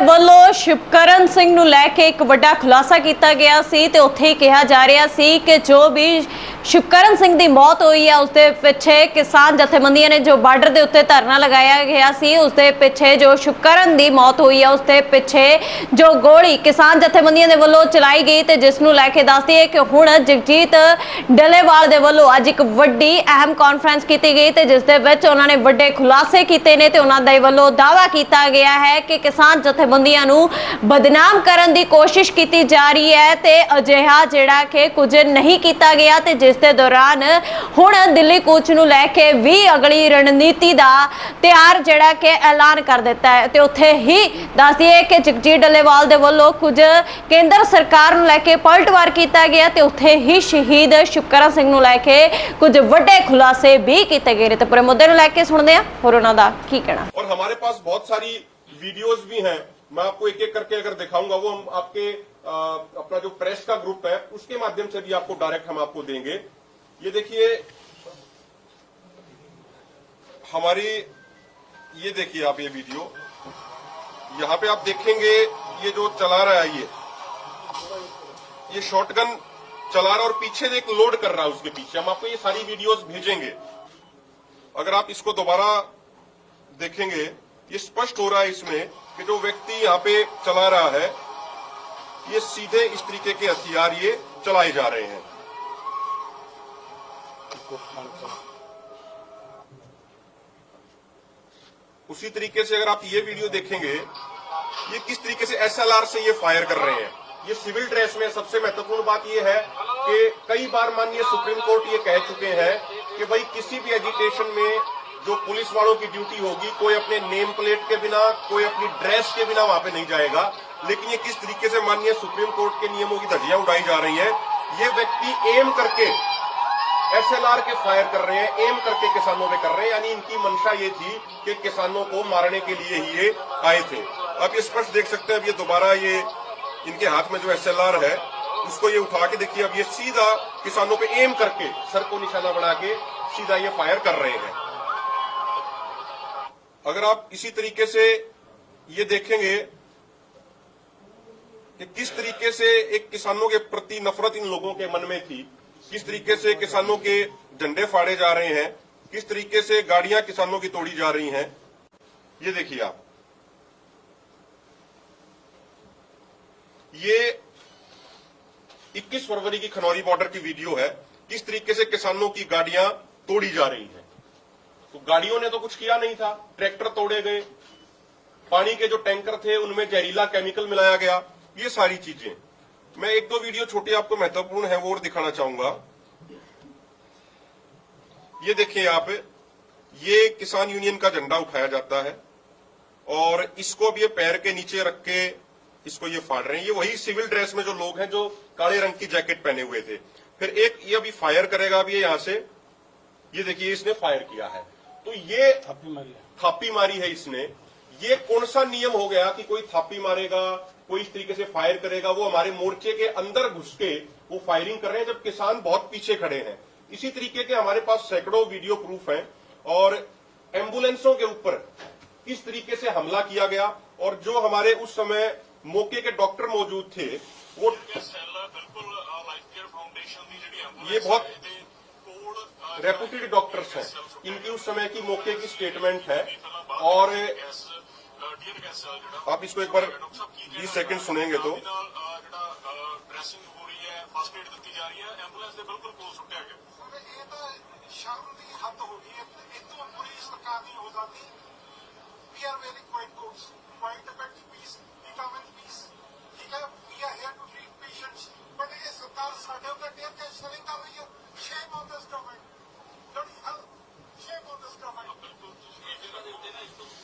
ਵੱਲੋਂ ਸ਼ਿਵਕਰਨ ਸਿੰਘ ਨੂੰ ਲੈ ਕੇ ਇੱਕ ਵੱਡਾ ਖੁਲਾਸਾ ਕੀਤਾ ਗਿਆ ਸੀ ਤੇ ਉੱਥੇ ਹੀ ਕਿਹਾ ਜਾ ਰਿਹਾ ਸੀ ਕਿ ਜੋ ਵੀ ਸ਼ਿਵਕਰਨ ਸਿੰਘ ਦੀ ਮੌਤ ਹੋਈ ਹੈ ਉਸਦੇ ਪਿੱਛੇ ਕਿਸਾਨ ਜਥੇਬੰਦੀਆਂ ਨੇ ਜੋ ਬਾਰਡਰ ਦੇ ਉੱਤੇ ਧਰਨਾ ਲਗਾਇਆ ਗਿਆ ਸੀ ਉਸਦੇ ਪਿੱਛੇ ਜੋ ਸ਼ਿਵਕਰਨ ਦੀ ਮੌਤ ਹੋਈ ਹੈ ਉਸਦੇ ਪਿੱਛੇ ਜੋ ਗੋਲੀ ਕਿਸਾਨ ਜਥੇਬੰਦੀਆਂ ਦੇ ਵੱਲੋਂ ਚਲਾਈ ਗਈ ਤੇ ਜਿਸ ਨੂੰ ਲੈ ਕੇ ਦੱਸਦੀ ਹੈ ਕਿ ਹੁਣ ਜਗਜੀਤ ਡੱਲੇਵਾਲ ਦੇ ਵੱਲੋਂ ਅੱਜ ਇੱਕ ਵੱਡੀ ਅਹਿਮ ਕਾਨਫਰੰਸ ਕੀਤੀ ਗਈ ਤੇ ਜਿਸ ਦੇ ਵਿੱਚ ਉਹਨਾਂ ਨੇ ਵੱਡੇ ਖੁਲਾਸੇ ਕੀਤੇ ਨੇ ਤੇ ਉਹਨਾਂ ਦੇ ਵੱਲੋਂ ਦਾਅਵਾ ਕੀਤਾ ਗਿਆ ਹੈ ਕਿ ਕਿਸਾਨ ਜਥੇਬੰਦੀਆਂ ਨੂੰ ਬਦਨਾਮ ਕਰਨ ਦੀ ਕੋਸ਼ਿਸ਼ ਕੀਤੀ ਜਾ ਰਹੀ ਹੈ ਤੇ ਅਜਿਹਾ ਜਿਹੜਾ ਕਿ ਕੁਝ ਨਹੀਂ ਕੀਤਾ ਗਿਆ ਤੇ ਜਿਸ ਦੇ ਦੌਰਾਨ ਹੁਣ ਦਿੱਲੀ ਕੂਚ ਨੂੰ ਲੈ ਕੇ ਵੀ ਅਗਲੀ ਰਣਨੀਤੀ ਦਾ ਤਿਆਰ ਜਿਹੜਾ ਕਿ ਐਲਾਨ ਕਰ ਦਿੱਤਾ ਹੈ ਤੇ ਉੱਥੇ ਹੀ ਦੱਸ ਦਈਏ ਕਿ ਜਗਜੀਤ ਡੱਲੇਵਾਲ ਦੇ ਵੱਲੋਂ ਕੁਝ ਕੇਂਦਰ ਸਰਕਾਰ ਨੂੰ ਲੈ ਕੇ ਪਲਟਵਾਰ ਕੀਤਾ ਗਿਆ ਤੇ ਉੱਥੇ ਹੀ ਸ਼ਹੀਦ ਸ਼ਿਵਕਰਨ ਸਿੰਘ ਨੂੰ ਲੈ ਕੇ ਕੁਝ ਵੱਡੇ ਖੁਲਾਸੇ ਵੀ ਕੀਤੇ ਗਏ ਨੇ ਤੇ ਪੂਰੇ ਮੁੱਦੇ ਨੂੰ ਲੈ ਕੇ ਸੁਣਦੇ ਆ ਹੋਰ ਉਹਨਾਂ ਦਾ ਕੀ ਕਹਿਣਾ। और हमारे पास बहुत सारी वीडियोस भी हैं, मैं आपको एक एक करके अगर दिखाऊंगा वो हम आपके अपना जो प्रेस का ग्रुप है उसके माध्यम से भी आपको डायरेक्ट हम आपको देंगे। ये देखिए हमारी, ये देखिए आप ये वीडियो यहां पे आप देखेंगे ये जो चला रहा है ये शॉटगन चला रहा है और पीछे एक लोड कर रहा है उसके पीछे। हम आपको ये सारी वीडियोस भेजेंगे, अगर आप इसको दोबारा देखेंगे ये स्पष्ट हो रहा है इसमें कि जो व्यक्ति यहाँ पे चला रहा है ये सीधे इस तरीके के हथियार ये चलाए जा रहे हैं। उसी तरीके से अगर आप ये वीडियो देखेंगे ये किस तरीके से एसएलआर से ये फायर कर रहे हैं। ये सिविल ड्रेस में सबसे महत्वपूर्ण बात ये है कि कई बार माननीय सुप्रीम कोर्ट ये कह चुके हैं कि भाई किसी भी एजिटेशन में जो पुलिस वालों की ड्यूटी होगी कोई अपने नेम प्लेट के बिना कोई अपनी ड्रेस के बिना वहां पे नहीं जाएगा, लेकिन ये किस तरीके से माननीय सुप्रीम कोर्ट के नियमों की धज्जियां उड़ाई जा रही हैं। ये व्यक्ति एम करके एसएलआर के फायर कर रहे हैं, एम करके किसानों पे कर रहे हैं, यानी इनकी मंशा ये थी कि किसानों को मारने के लिए ही ये आए थे। अब ये स्पष्ट देख सकते हैं, अब ये दोबारा ये इनके हाथ में जो एसएलआर है उसको ये उठा के देखिए, अब ये सीधा किसानों पे एम करके सर को निशाना बना के सीधा ये फायर कर रहे हैं। अगर आप इसी तरीके से ये देखेंगे कि किस तरीके से एक किसानों के प्रति नफरत इन लोगों के मन में थी, किस तरीके से किसानों के झंडे फाड़े जा रहे हैं, किस तरीके से गाड़ियां किसानों की तोड़ी जा रही हैं, ये देखिए आप। ये 21 फरवरी की खनौरी बॉर्डर की वीडियो है, किस तरीके से किसानों की गाड़ियां तोड़ी जा रही हैं। तो गाड़ियों ने तो कुछ किया नहीं था, ट्रैक्टर तोड़े गए, पानी के जो टैंकर थे उनमें जहरीला केमिकल मिलाया गया, ये सारी चीजें। मैं एक दो वीडियो छोटी आपको महत्वपूर्ण है वो और दिखाना चाहूंगा। ये देखिए आप, ये किसान यूनियन का झंडा उठाया जाता है और इसको अब ये पैर के नीचे रख के इसको ये फाड़ रहे हैं। ये वही सिविल ड्रेस में जो लोग हैं जो काले रंग की जैकेट पहने हुए थे। फिर एक ये अभी फायर करेगा, अभी यहां से ये देखिए इसने फायर किया है, तो ये थापी मारी है इसने। ये कौन सा नियम हो गया कि कोई थापी मारेगा, कोई इस तरीके से फायर करेगा। वो हमारे मोर्चे के अंदर घुस के वो फायरिंग कर रहे हैं जब किसान बहुत पीछे खड़े हैं। इसी तरीके के हमारे पास सैकड़ों वीडियो प्रूफ हैं। और एम्बुलेंसों के ऊपर इस तरीके से हमला किया गया और जो हमारे उस समय मौके के डॉक्टर मौजूद थे वो ये बहुत रेपुटेड डॉक्टर्स हैं, इनकी उस समय की मौके की स्टेटमेंट है। और आप इसको एक बार 20 सेकंड सुनेंगे तो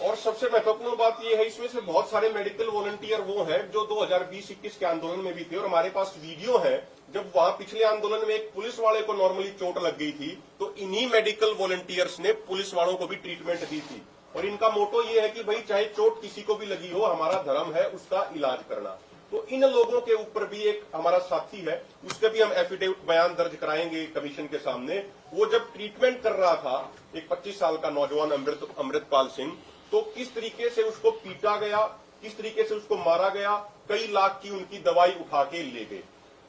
और सबसे महत्वपूर्ण बात यह है इसमें से बहुत सारे मेडिकल वॉलंटियर वो हैं जो 2020-21 के आंदोलन में भी थे और हमारे पास वीडियो है जब वहां पिछले आंदोलन में एक पुलिस वाले को नॉर्मली चोट लग गई थी तो इन्हीं मेडिकल वॉलंटियर्स ने पुलिस वालों को भी ट्रीटमेंट दी थी। और इनका मोटो ये है कि भाई चाहे चोट किसी को भी लगी हो, हमारा धर्म है उसका इलाज करना। तो इन लोगों के ऊपर भी एक हमारा साथी है, उसके भी हम एफिडेविट बयान दर्ज कराएंगे कमीशन के सामने। वो जब ट्रीटमेंट कर रहा था एक 25 साल का नौजवान अमृतपाल सिंह, तो किस तरीके से उसको पीटा गया, किस तरीके से उसको मारा गया, कई लाख की उनकी दवाई उठा के ले गए।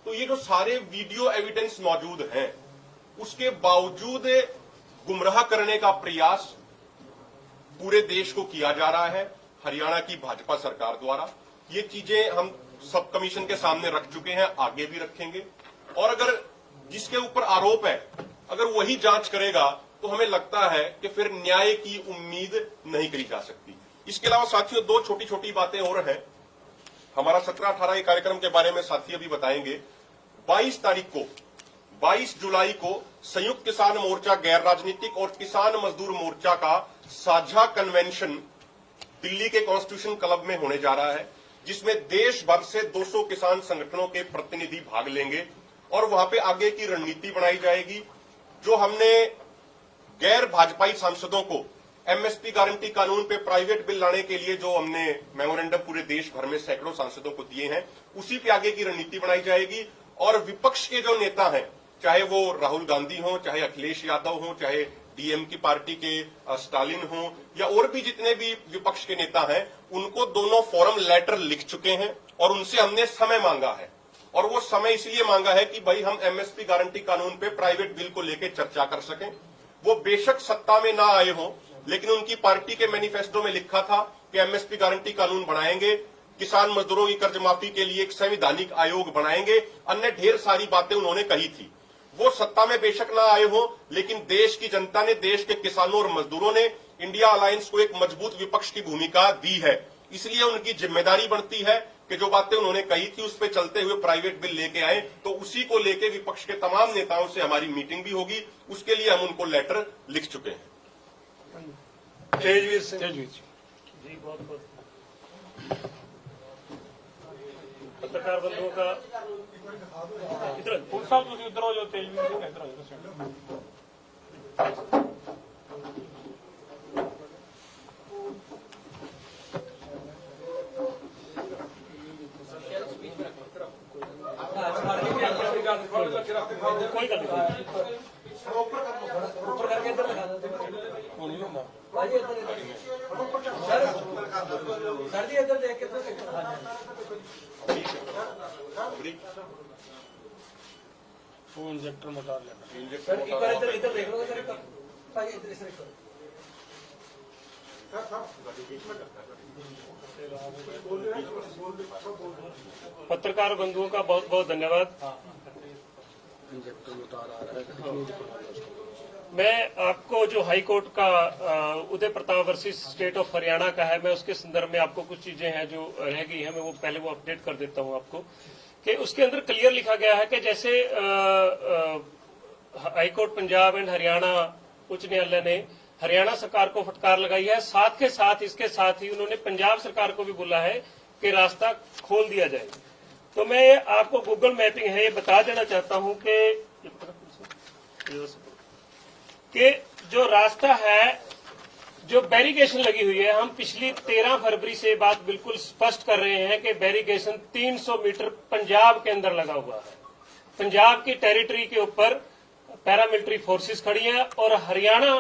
तो ये जो सारे वीडियो एविडेंस मौजूद हैं, उसके बावजूद गुमराह करने का प्रयास पूरे देश को किया जा रहा है हरियाणा की भाजपा सरकार द्वारा। ये चीजें हम सब कमीशन के सामने रख चुके हैं, आगे भी रखेंगे। और अगर जिसके ऊपर आरोप है अगर वही जांच करेगा तो हमें लगता है कि फिर न्याय की उम्मीद नहीं करी जा सकती। इसके अलावा साथियों, दो छोटी छोटी बातें और हैं। हमारा 17-18 के कार्यक्रम के बारे में साथी अभी बताएंगे। 22 जुलाई को संयुक्त किसान मोर्चा, गैर राजनीतिक और किसान मजदूर मोर्चा का साझा कन्वेंशन दिल्ली के कॉन्स्टिट्यूशन क्लब में होने जा रहा है, जिसमें देश भर से 200 किसान संगठनों के प्रतिनिधि भाग लेंगे और वहां पे आगे की रणनीति बनाई जाएगी। जो हमने गैर भाजपाई सांसदों को एमएसपी गारंटी कानून पे प्राइवेट बिल लाने के लिए जो हमने मेमोरेंडम पूरे देश भर में सैकड़ों सांसदों को दिए हैं, उसी पे आगे की रणनीति बनाई जाएगी। और विपक्ष के जो नेता हैं, चाहे वो राहुल गांधी हो, चाहे अखिलेश यादव हो, चाहे डीएम की पार्टी के स्टालिन हो, या और भी जितने भी विपक्ष के नेता हैं, उनको दोनों फॉरम लेटर लिख चुके हैं और उनसे हमने समय मांगा है। और वो समय इसलिए मांगा है कि भाई हम एमएसपी गारंटी कानून पे प्राइवेट बिल को लेकर चर्चा कर सकें। वो बेशक सत्ता में ना आए हों, लेकिन उनकी पार्टी के मैनिफेस्टो में लिखा था कि एमएसपी गारंटी कानून बनाएंगे, किसान मजदूरों की कर्ज माफी के लिए एक संवैधानिक आयोग बनाएंगे, अन्य ढेर सारी बातें उन्होंने कही थी। वो सत्ता में बेशक ना आए हो, लेकिन देश की जनता ने, देश के किसानों और मजदूरों ने इंडिया अलायंस को एक मजबूत विपक्ष की भूमिका दी है। इसलिए उनकी जिम्मेदारी बनती है कि जो बातें उन्होंने कही थी उस पर चलते हुए प्राइवेट बिल लेके आए। तो उसी को लेके विपक्ष के तमाम नेताओं से हमारी मीटिंग भी होगी, उसके लिए हम उनको लेटर लिख चुके हैं। तेजवीर सिंह जी, बहुत बहुत पत्रकार बंधुओं का इधर पुलिस साहब तुम इधर हो जो तेजवीर सिंह इधर हो। कोई गल नहीं, ऊपर करके इधर लगा दो। सर जी इधर देख के तो इंजेक्टर मटा लेना सर, एक बार इधर देख लो सर, भाई इधर इस करो। पत्रकार बंधुओं का बहुत बहुत धन्यवाद। मैं आपको जो हाई कोर्ट का Uday Pratap versus state of Haryana का है, मैं उसके संदर्भ में आपको कुछ चीजें हैं जो रह गई हैं, मैं वो पहले वो अपडेट कर देता हूं आपको कि उसके अंदर क्लियर लिखा गया है कि जैसे high court Punjab and Haryana उच्च न्यायालय ने हरियाणा सरकार को फटकार लगाई है, साथ के साथ इसके साथ ही उन्होंने पंजाब सरकार को भी बोला है कि रास्ता खोल दिया जाए। तो मैं आपको गूगल मैपिंग है ये बता देना चाहता हूं कि जो रास्ता है, जो बैरिकेशन लगी हुई है, हम पिछली 13 फरवरी से बात बिल्कुल स्पष्ट कर रहे हैं कि बैरिकेशन 300 मीटर पंजाब के अंदर लगा हुआ है। पंजाब की टेरिटरी के ऊपर पैरामिलिट्री फोर्सेस खड़ी हैं और हरियाणा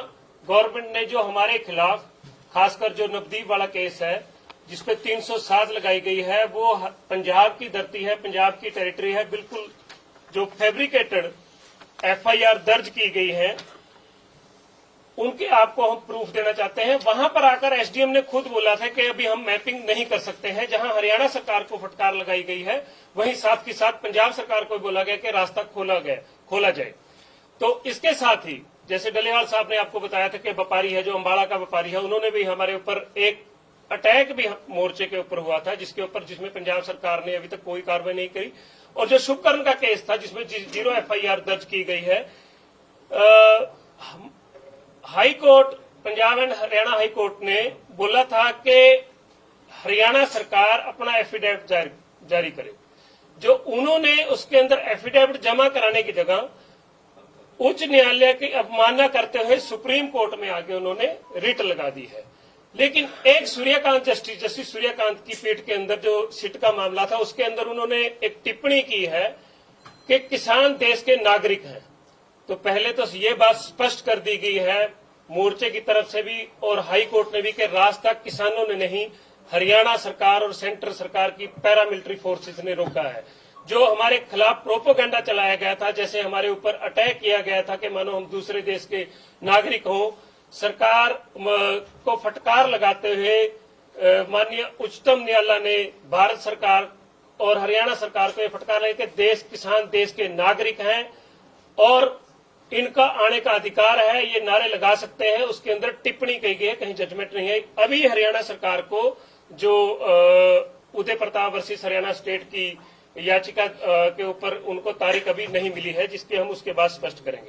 गवर्नमेंट ने जो हमारे खिलाफ, खासकर जो नवदीप वाला केस है जिसपे 307 लगाई गई है, वो पंजाब की धरती है, पंजाब की टेरिटरी है। बिल्कुल जो फैब्रिकेटेड एफआईआर दर्ज की गई है उनके आपको हम प्रूफ देना चाहते हैं। वहां पर आकर एसडीएम ने खुद बोला था कि अभी हम मैपिंग नहीं कर सकते हैं। जहां हरियाणा सरकार को फटकार लगाई गई है, वहीं साथ के साथ पंजाब सरकार को बोला गया कि रास्ता खोला जाए। तो इसके साथ ही जैसे डलेवाल साहब ने आपको बताया था कि व्यापारी है, जो अंबाला का व्यापारी है, उन्होंने भी हमारे ऊपर एक अटैक भी मोर्चे के ऊपर हुआ था, जिसमें पंजाब सरकार ने अभी तक कोई कार्रवाई नहीं करी। और जो शुभकर्ण का केस था जिसमें 0 एफआईआर दर्ज की गई है, high court, Punjab and Haryana high court ने बोला था कि हरियाणा सरकार अपना एफिडेविट जारी करे। जो उन्होंने उसके अंदर एफिडेविट जमा कराने की जगह उच्च न्यायालय की अवमानना करते हुए सुप्रीम कोर्ट में आगे उन्होंने रिट लगा दी है। लेकिन एक जस्टिस सूर्यकांत की पीठ के अंदर जो सिट का मामला था, उसके अंदर उन्होंने एक टिप्पणी की है कि किसान देश के नागरिक हैं। तो पहले तो ये बात स्पष्ट कर दी गई है मोर्चे की तरफ से भी और हाई कोर्ट ने भी कि रास्ता किसानों ने नहीं, हरियाणा सरकार और सेंट्रल सरकार की पैरामिलिट्री फोर्सेस ने रोका है। जो हमारे खिलाफ प्रोपोगंडा चलाया गया था, जैसे हमारे ऊपर अटैक किया गया था कि मानो हम दूसरे देश के नागरिक हों, सरकार को फटकार लगाते हुए माननीय उच्चतम न्यायालय ने भारत सरकार और हरियाणा सरकार को ये फटकार लगाई कि देश किसान देश के नागरिक हैं और इनका आने का अधिकार है, ये नारे लगा सकते हैं। उसके अंदर टिप्पणी कही गई है, कहीं जजमेंट नहीं है। अभी हरियाणा सरकार को जो उदय प्रताप वर्सेस हरियाणा स्टेट की याचिका के ऊपर उनको तारीख अभी नहीं मिली है, जिसकी हम उसके बाद स्पष्ट करेंगे।